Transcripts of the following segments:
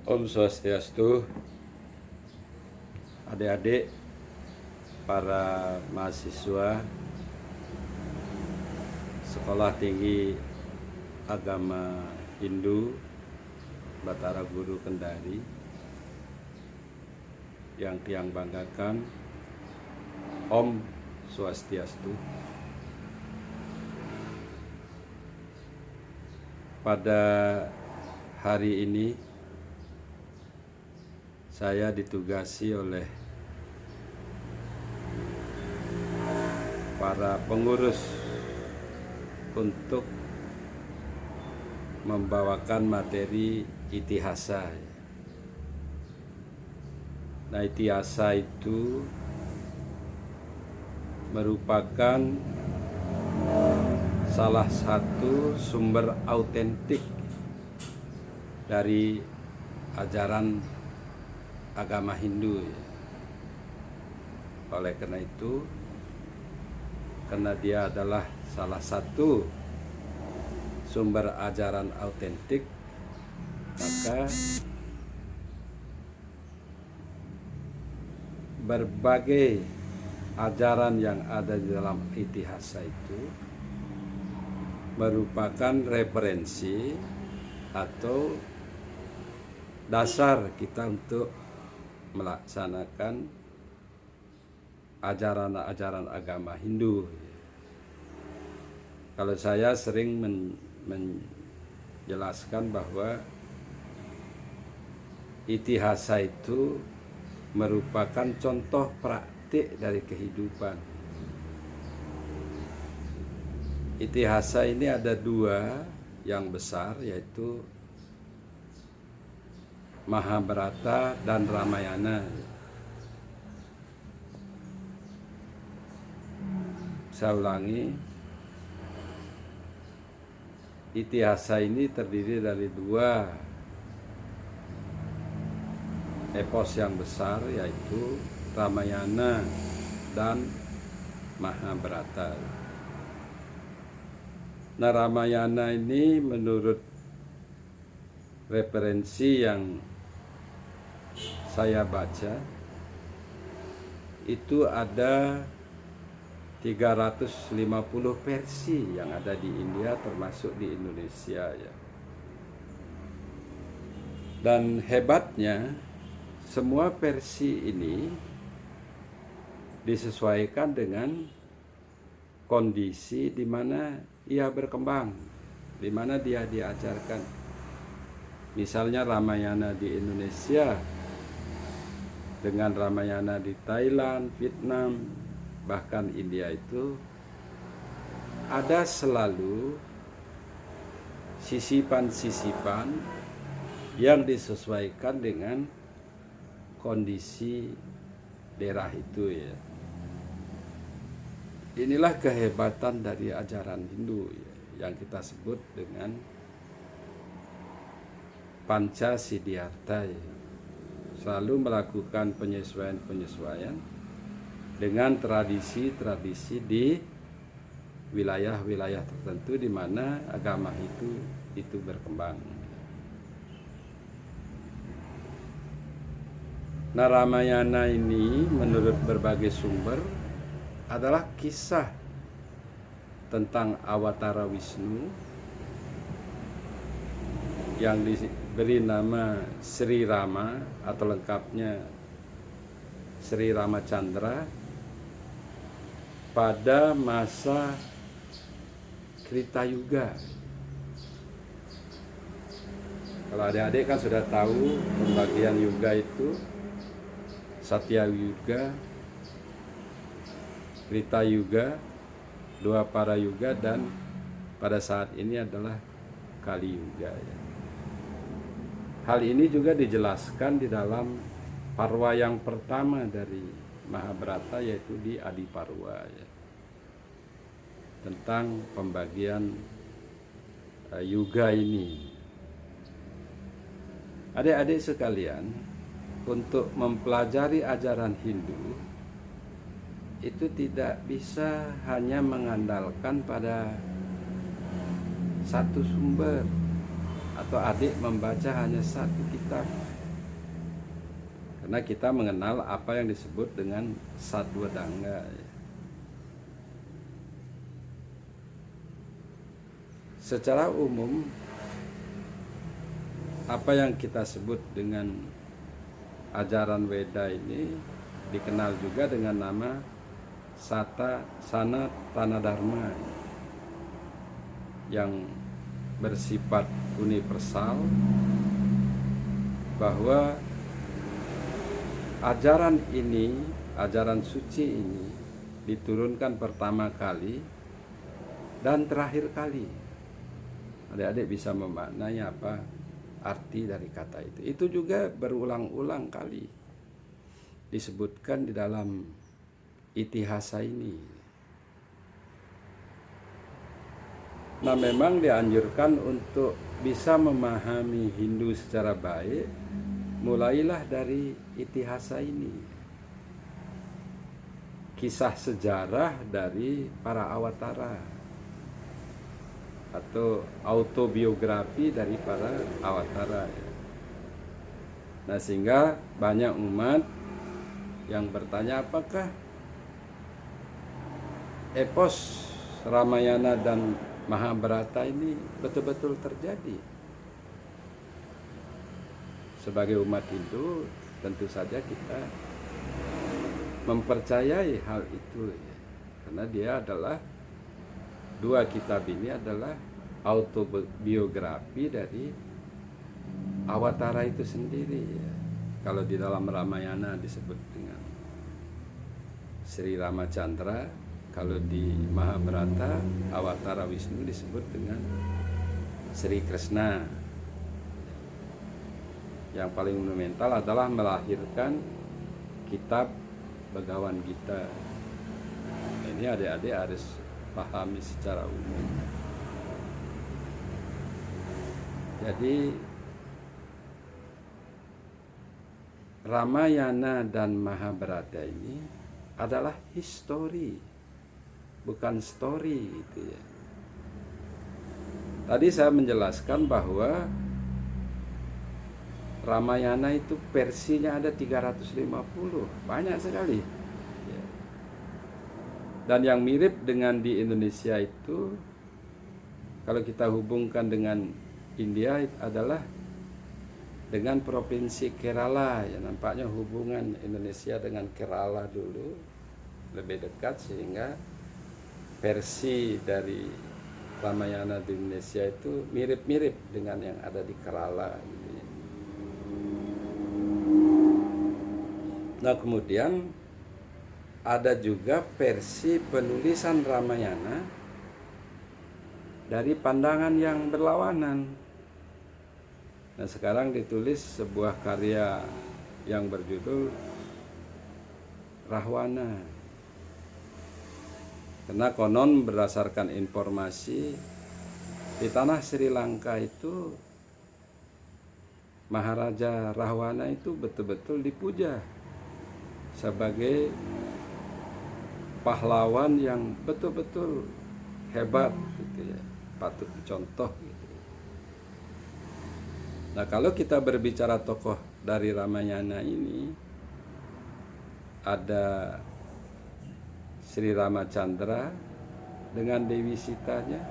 Om Swastiastu, adik-adik, para mahasiswa Sekolah Tinggi Agama Hindu Batara Guru Kendari yang Tiang banggakan, Om Swastiastu. Pada hari ini saya ditugasi oleh para pengurus untuk membawakan materi itihasa. Nah, itihasa itu merupakan salah satu sumber autentik dari ajaran agama Hindu. Oleh karena itu, karena dia adalah salah satu sumber ajaran autentik, maka berbagai ajaran yang ada di dalam itihasa itu merupakan referensi atau dasar kita untuk melaksanakan ajaran-ajaran agama Hindu. Kalau saya sering menjelaskan bahwa itihasa itu merupakan contoh praktik dari kehidupan. Itihasa ini ada dua yang besar, yaitu Mahabharata dan Ramayana. Saya ulangi, itihasa ini terdiri dari dua epos yang besar, yaitu Ramayana dan Mahabharata. Nah, Ramayana ini menurut referensi yang saya baca itu ada 350 versi yang ada di India, termasuk di Indonesia ya. Dan hebatnya, semua versi ini disesuaikan dengan kondisi di mana ia berkembang, di mana dia diajarkan. Misalnya Ramayana di Indonesia dengan Ramayana di Thailand, Vietnam, bahkan India itu ada selalu sisipan-sisipan yang disesuaikan dengan kondisi daerah itu ya. Inilah kehebatan dari ajaran Hindu ya, yang kita sebut dengan Panca Siddhartha ya. Selalu melakukan penyesuaian-penyesuaian dengan tradisi-tradisi di wilayah-wilayah tertentu di mana agama itu berkembang. Nah, Ramayana ini menurut berbagai sumber adalah kisah tentang Awatara Wisnu yang diberi nama Sri Rama atau lengkapnya Sri Ramacandra pada masa Trita Yuga. Kalau adik-adik kan sudah tahu pembagian yuga itu Satya Yuga, Trita Yuga, Dwapara Yuga, dan pada saat ini adalah Kali Yuga ya. Hal ini juga dijelaskan di dalam parwa yang pertama dari Mahabharata, yaitu di Adiparwa ya, tentang pembagian yuga ini. Adik-adik sekalian, untuk mempelajari ajaran Hindu itu tidak bisa hanya mengandalkan pada satu sumber atau adik membaca hanya satu kitab. Karena kita mengenal apa yang disebut dengan Satwedangga. Secara umum, apa yang kita sebut dengan ajaran Weda ini dikenal juga dengan nama Sanatana Dharma, yang bersifat universal, bahwa ajaran ini, ajaran suci ini diturunkan pertama kali dan terakhir kali. Adik-adik bisa memaknai apa arti dari kata itu. Itu juga berulang-ulang kali disebutkan di dalam Itihasa ini. Nah, memang dianjurkan untuk bisa memahami Hindu secara baik, mulailah dari Itihasa ini. Kisah sejarah dari para awatara atau autobiografi dari para awatara. Nah, sehingga banyak umat yang bertanya, apakah epos Ramayana dan Mahabharata ini betul-betul terjadi? Sebagai umat Hindu, tentu saja kita mempercayai hal itu, karena dia adalah, dua kitab ini adalah autobiografi dari awatara itu sendiri. Kalau di dalam Ramayana disebut dengan Sri Ramacandra, kalau di Mahabharata awatara Wisnu disebut dengan Sri Krishna. Yang paling monumental adalah melahirkan kitab Bhagavad Gita. Ini adik-adik harus pahami secara umum. Jadi Ramayana dan Mahabharata ini adalah histori, bukan story gitu ya. Tadi saya menjelaskan bahwa Ramayana itu versinya ada 350, banyak sekali. Dan yang mirip dengan di Indonesia itu, kalau kita hubungkan dengan India, adalah dengan provinsi Kerala. Ya, nampaknya hubungan Indonesia dengan Kerala dulu lebih dekat, sehingga versi dari Ramayana di Indonesia itu mirip-mirip dengan yang ada di Kerala. Gitu ya. Nah, kemudian ada juga versi penulisan Ramayana dari pandangan yang berlawanan. Nah, sekarang ditulis sebuah karya yang berjudul Rahwana. Karena konon berdasarkan informasi di tanah Sri Lanka itu, Maharaja Rahwana itu betul-betul dipuja sebagai pahlawan yang betul-betul hebat gitu ya, patut dicontoh gitu. Nah, kalau kita berbicara tokoh dari Ramayana ini, ada Sri Ramacandra dengan Dewi Sitanya,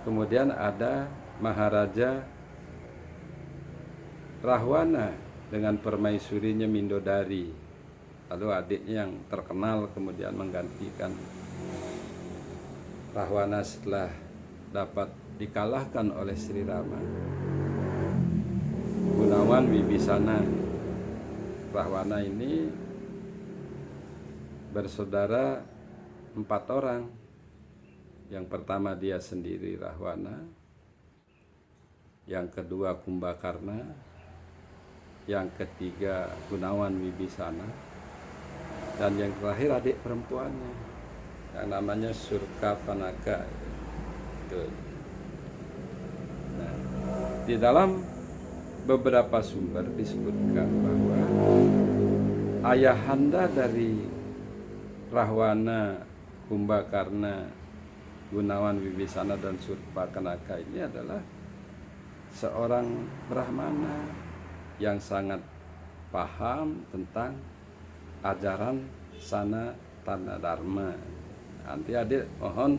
kemudian ada Maharaja Rahwana dengan permaisurinya Mindodari. Lalu adiknya yang terkenal kemudian menggantikan Rahwana setelah dapat dikalahkan oleh Sri Rama, Gunawan Wibisana. Rahwana ini bersaudara 4 orang. Yang pertama dia sendiri Rahwana, yang kedua Kumbakarna, yang ketiga Gunawan Wibisana, dan yang terakhir adik perempuannya yang namanya Surkapanaka. Nah, di dalam beberapa sumber disebutkan bahwa ayahanda dari Rahwana, Kumbakarna, Gunawan Wibisana, dan Surpakanaka ini adalah seorang Brahmana yang sangat paham tentang ajaran Sanatana Dharma. Nanti adik mohon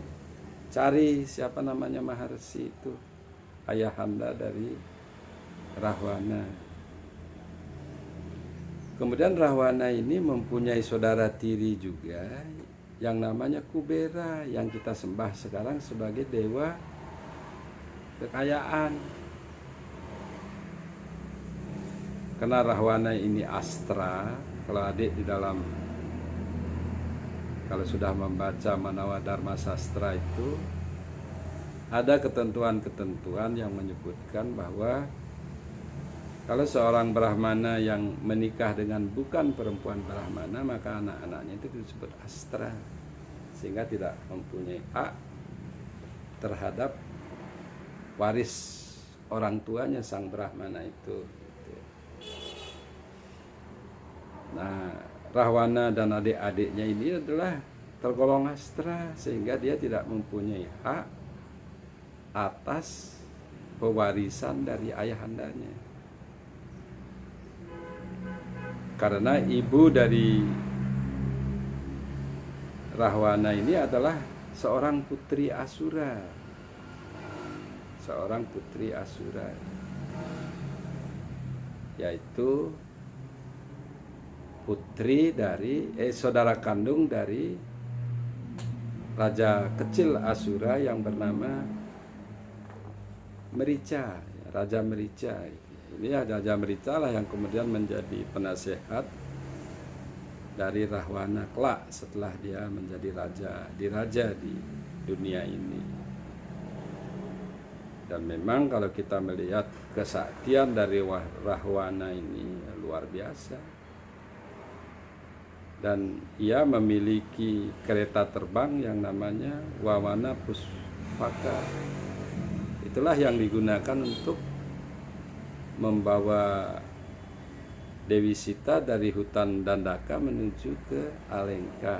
cari siapa namanya Maharsi itu, ayahanda dari Rahwana. Kemudian Rahwana ini mempunyai saudara tiri juga yang namanya Kubera, yang kita sembah sekarang sebagai dewa kekayaan. Karena Rahwana ini astra, kalau adik di dalam, kalau sudah membaca Manawa Dharma Sastra itu ada ketentuan-ketentuan yang menyebutkan bahwa kalau seorang Brahmana yang menikah dengan bukan perempuan Brahmana, maka anak-anaknya itu disebut astra, sehingga tidak mempunyai hak terhadap waris orang tuanya sang Brahmana itu. Nah, Rahwana dan adik-adiknya ini adalah tergolong astra, sehingga dia tidak mempunyai hak atas pewarisan dari ayahandanya. Karena ibu dari Rahwana ini adalah seorang putri Asura. Seorang putri Asura, yaitu putri dari saudara kandung dari raja kecil Asura yang bernama Merica, Raja Merica. Ini Raja Merica lah yang kemudian menjadi penasehat dari Rahwana kelak setelah dia menjadi diraja di dunia ini. Dan memang kalau kita melihat kesaktian dari Rahwana ini luar biasa. Dan ia memiliki kereta terbang yang namanya Wawana Puspaka. Itulah yang digunakan untuk membawa Dewi Sita dari hutan Dandaka menuju ke Alengka.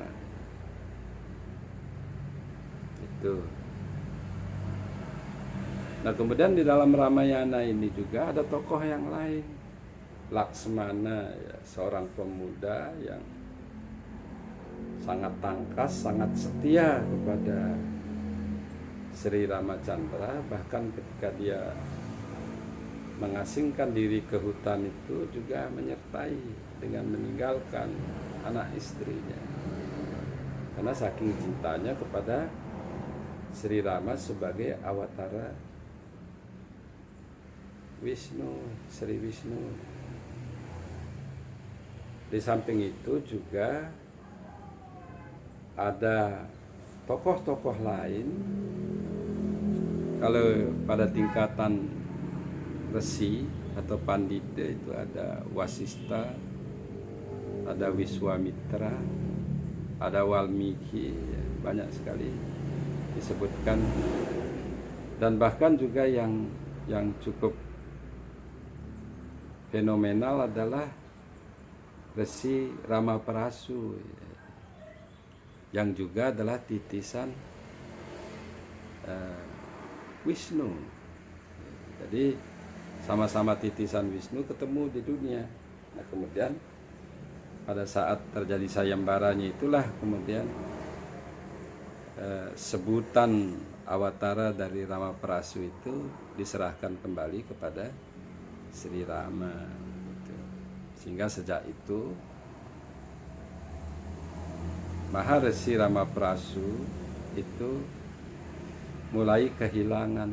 Itu. Nah, kemudian di dalam Ramayana ini juga ada tokoh yang lain. Laksmana, ya, seorang pemuda yang sangat tangkas, sangat setia kepada Sri Ramacandra. Bahkan ketika dia mengasingkan diri ke hutan itu juga menyertai dengan meninggalkan anak istrinya, karena saking cintanya kepada Sri Rama sebagai awatara Wisnu, Sri Wisnu. Di samping itu juga ada tokoh-tokoh lain. Kalau pada tingkatan resi atau pandita itu ada Wasista, ada Wiswamitra, ada Walmiki, ya, banyak sekali disebutkan. Dan bahkan juga yang cukup fenomenal adalah Resi Ramaprasu, yang juga adalah titisan Wisnu. Jadi sama-sama titisan Wisnu ketemu di dunia. Nah, kemudian pada saat terjadi sayembaranya itulah kemudian sebutan awatara dari Ramaprasu itu diserahkan kembali kepada Sri Rama. Sehingga sejak itu Maharesi Ramaprasu itu mulai kehilangan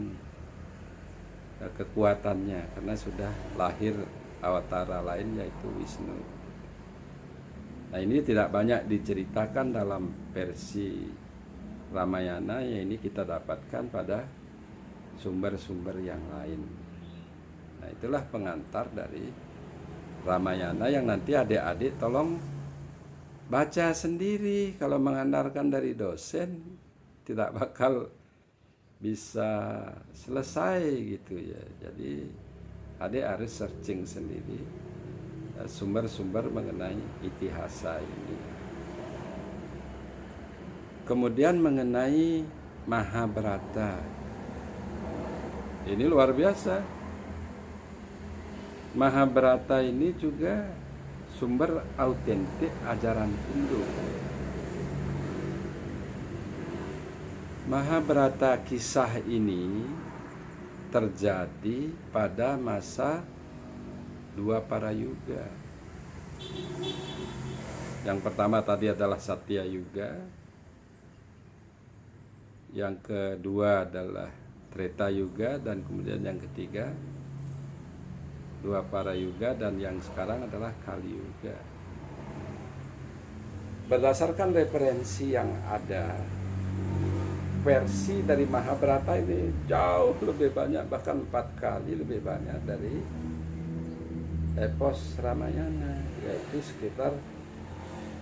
kekuatannya karena sudah lahir awatara lain yaitu Wisnu. Nah, ini tidak banyak diceritakan dalam versi Ramayana, ya ini kita dapatkan pada sumber-sumber yang lain. Nah, itulah pengantar dari Ramayana yang nanti adik-adik tolong baca sendiri. Kalau mengandalkan dari dosen tidak bakal bisa selesai gitu ya. Jadi adik harus searching sendiri sumber-sumber mengenai itihasa ini. Kemudian mengenai Mahabharata, ini luar biasa. Mahabharata ini juga sumber autentik ajaran Hindu. Mahabharata kisah ini terjadi pada masa dua para yuga. Yang pertama tadi adalah Satya Yuga, yang kedua adalah Treta Yuga, dan kemudian yang ketiga dua para yuga, dan yang sekarang adalah Kali Yuga. Berdasarkan referensi yang ada, versi dari Mahabharata ini jauh lebih banyak, bahkan 4 kali lebih banyak dari epos Ramayana, yaitu sekitar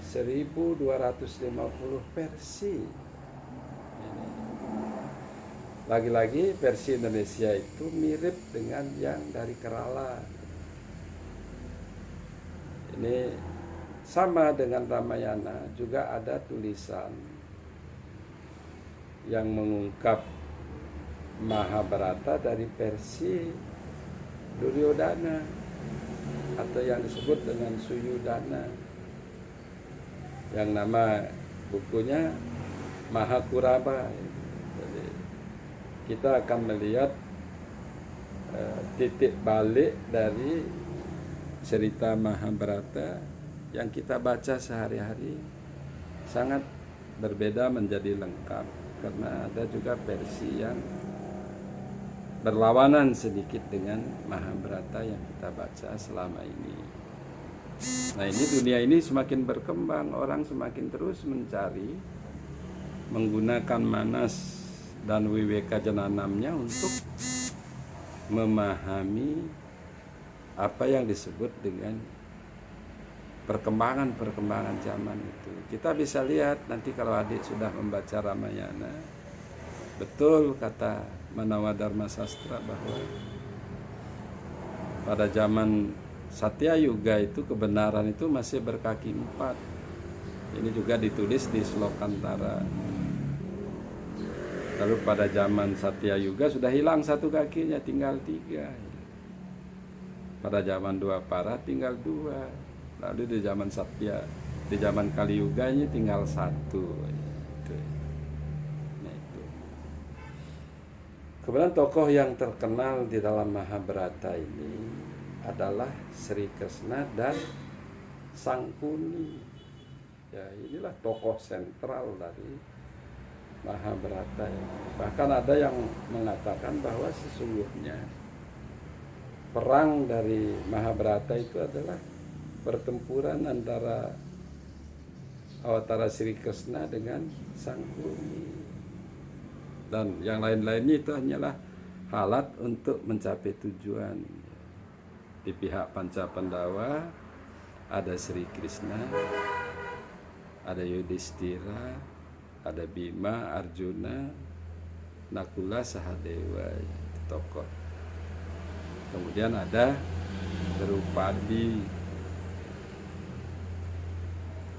1250 versi. Lagi-lagi versi Indonesia itu mirip dengan yang dari Kerala. Ini sama dengan Ramayana, juga ada tulisan yang mengungkap Mahabharata dari versi Duryodhana atau yang disebut dengan Suyudana, yang nama bukunya Mahakuraba. Jadi kita akan melihat titik balik dari cerita Mahabharata yang kita baca sehari-hari sangat berbeda menjadi lengkap, karena ada juga versi yang berlawanan sedikit dengan Mahabharata yang kita baca selama ini. Nah, ini dunia ini semakin berkembang, orang semakin terus mencari, menggunakan manas dan wiveka jananamnya untuk memahami apa yang disebut dengan perkembangan zaman itu. Kita bisa lihat nanti kalau adik sudah membaca Ramayana, betul kata Manawa Dharma Sastra bahwa pada zaman Satya Yuga itu kebenaran itu masih berkaki 4. Ini juga ditulis di Slokantara. Lalu pada zaman Satya Yuga sudah hilang 1 kakinya, tinggal 3. Pada zaman Dwapara tinggal 2. Lalu di zaman Satya, di zaman Kali Yuga ini tinggal 1. Nah, itu. Kemudian tokoh yang terkenal di dalam Mahabharata ini adalah Sri Krishna dan Sangkuni. Ya, inilah tokoh sentral dari Mahabharata. Bahkan ada yang mengatakan bahwa sesungguhnya perang dari Mahabharata itu adalah pertempuran antara Awatara Sri Krishna dengan Sangkuni, dan yang lain-lainnya itu hanyalah alat untuk mencapai tujuan. Di pihak Panca Pandawa ada Sri Krishna, ada Yudhistira, ada Bima, Arjuna, Nakula, Sahadewa, itu tokoh. Kemudian ada Drupadi.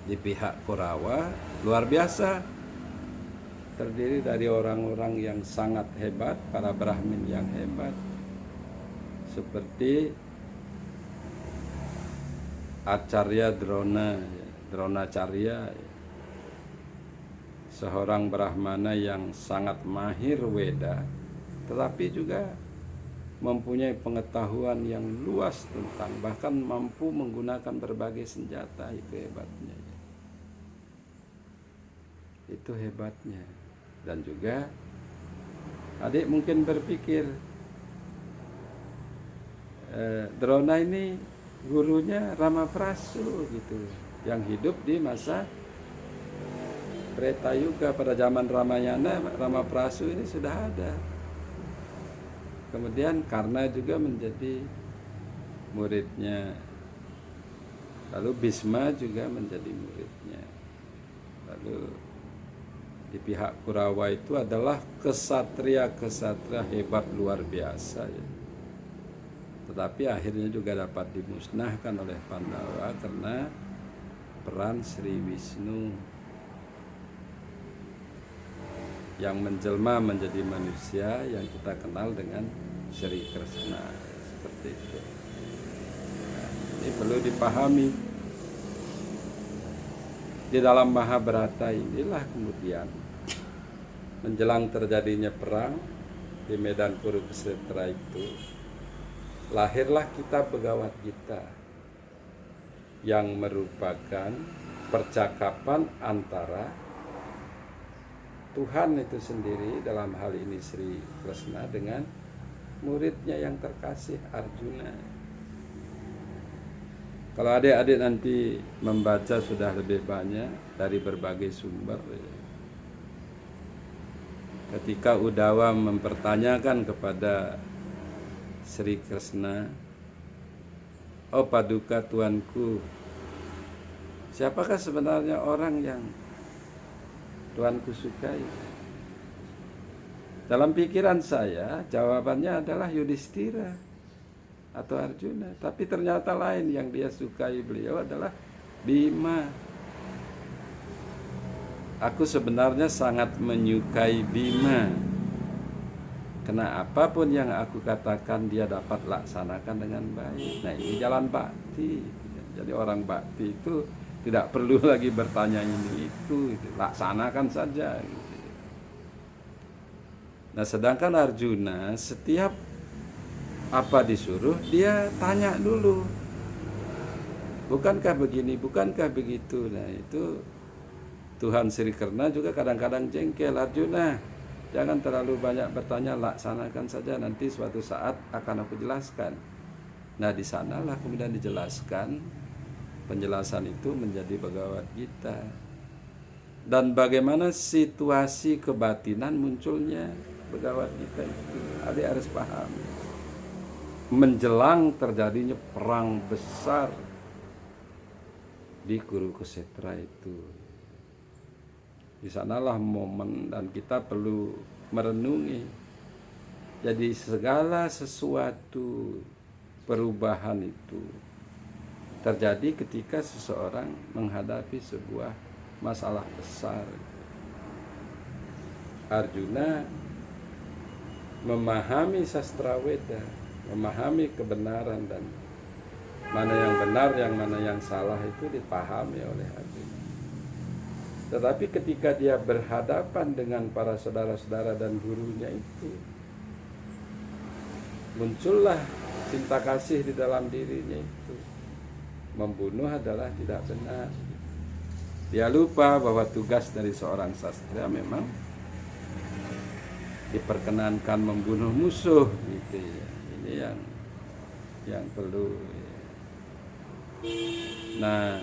Di pihak Kurawa luar biasa, terdiri dari orang-orang yang sangat hebat, para Brahmin yang hebat, seperti Acarya Dronacarya, seorang Brahmana yang sangat mahir Weda, tetapi juga mempunyai pengetahuan yang luas tentang, bahkan mampu menggunakan berbagai senjata. Itu hebatnya. Itu hebatnya. Dan juga adik mungkin berpikir Drona ini gurunya Ramaprasu gitu, yang hidup di masa Treta Yuga. Pada zaman Ramayana, Ramaprasu ini sudah ada. Kemudian Karna juga menjadi muridnya, lalu Bhisma juga menjadi muridnya. Lalu di pihak Kurawa itu adalah kesatria-kesatria hebat luar biasa ya. Tetapi akhirnya juga dapat dimusnahkan oleh Pandawa karena peran Sri Wisnu yang menjelma menjadi manusia yang kita kenal dengan Sri Krishna. Seperti itu. Nah, ini perlu dipahami. Di dalam Mahabharata inilah kemudian menjelang terjadinya perang di medan Kurukshetra itu, lahirlah kitab Bhagavad Gita yang merupakan percakapan antara Tuhan itu sendiri, dalam hal ini Sri Krishna, dengan muridnya yang terkasih Arjuna. Kalau adik-adik nanti membaca sudah lebih banyak dari berbagai sumber. Ketika Udawa mempertanyakan kepada Sri Krishna, "Oh Paduka Tuanku, siapakah sebenarnya orang yang Tuanku sukai?" Dalam pikiran saya jawabannya adalah Yudhistira atau Arjuna, tapi ternyata lain. Yang dia sukai beliau adalah Bima. Aku sebenarnya sangat menyukai Bima, karena apapun yang aku katakan dia dapat laksanakan dengan baik. Nah, ini jalan bakti. Jadi orang bakti itu tidak perlu lagi bertanya ini itu, laksanakan saja. Nah, sedangkan Arjuna setiap apa disuruh dia tanya dulu, bukankah begini, bukankah begitu. Nah, itu Tuhan Sri Krishna juga kadang-kadang jengkel. Arjuna, jangan terlalu banyak bertanya, laksanakan saja, nanti suatu saat akan aku jelaskan. Nah, di sanalah kemudian dijelaskan, penjelasan itu menjadi Bhagavad Gita. Dan bagaimana situasi kebatinan munculnya Bhagavad Gita itu, adik harus paham. Menjelang terjadinya perang besar di Kurukshetra itu, di sanalah momen dan kita perlu merenungi. Jadi segala sesuatu perubahan itu terjadi ketika seseorang menghadapi sebuah masalah besar. Arjuna memahami sastra Weda, memahami kebenaran, dan mana yang benar, yang mana yang salah itu dipahami oleh Arjuna. Tetapi ketika dia berhadapan dengan para saudara-saudara dan gurunya itu, muncullah cinta kasih di dalam dirinya itu. Membunuh adalah tidak benar. Dia lupa bahwa tugas dari seorang sastra memang diperkenankan membunuh musuh gitu ya. Ini yang perlu. Nah,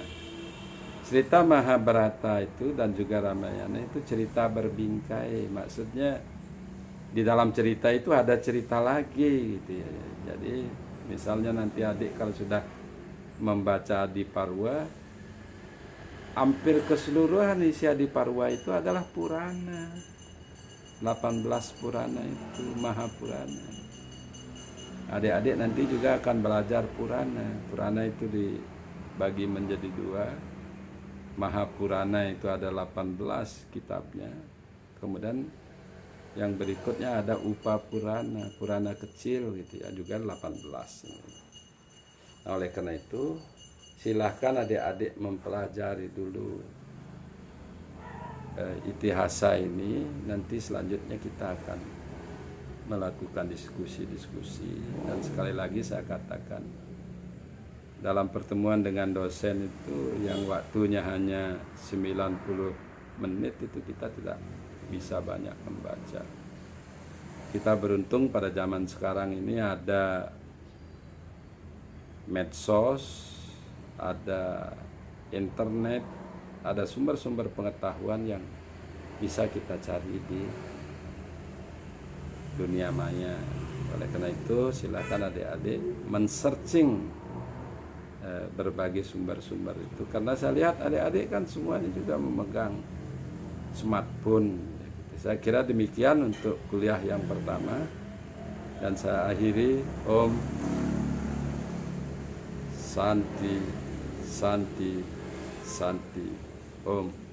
cerita Mahabharata itu dan juga Ramayana itu cerita berbingkai. Maksudnya di dalam cerita itu ada cerita lagi gitu ya. Jadi misalnya nanti adik kalau sudah membaca Adiparwa, hampir keseluruhan isi Adiparwa itu adalah Purana. 18 Purana itu Mahapurana. Adik-adik nanti juga akan belajar Purana. Purana itu dibagi menjadi 2. Mahapurana itu ada 18 kitabnya. Kemudian yang berikutnya ada Upapurana, Purana kecil gitu ya, juga 18. Nah, oleh karena itu silahkan adik-adik mempelajari dulu Itihasa ini. Nanti selanjutnya kita akan melakukan diskusi-diskusi. Dan sekali lagi saya katakan, dalam pertemuan dengan dosen itu yang waktunya hanya 90 menit itu kita tidak bisa banyak membaca. Kita beruntung pada zaman sekarang ini ada medsos, ada internet, ada sumber-sumber pengetahuan yang bisa kita cari di dunia maya. Oleh karena itu silakan adik-adik men-searching berbagai sumber-sumber itu, karena saya lihat adik-adik kan semuanya juga memegang smartphone. Saya kira demikian untuk kuliah yang pertama, dan saya akhiri. Om Santi Santi Santi. Om.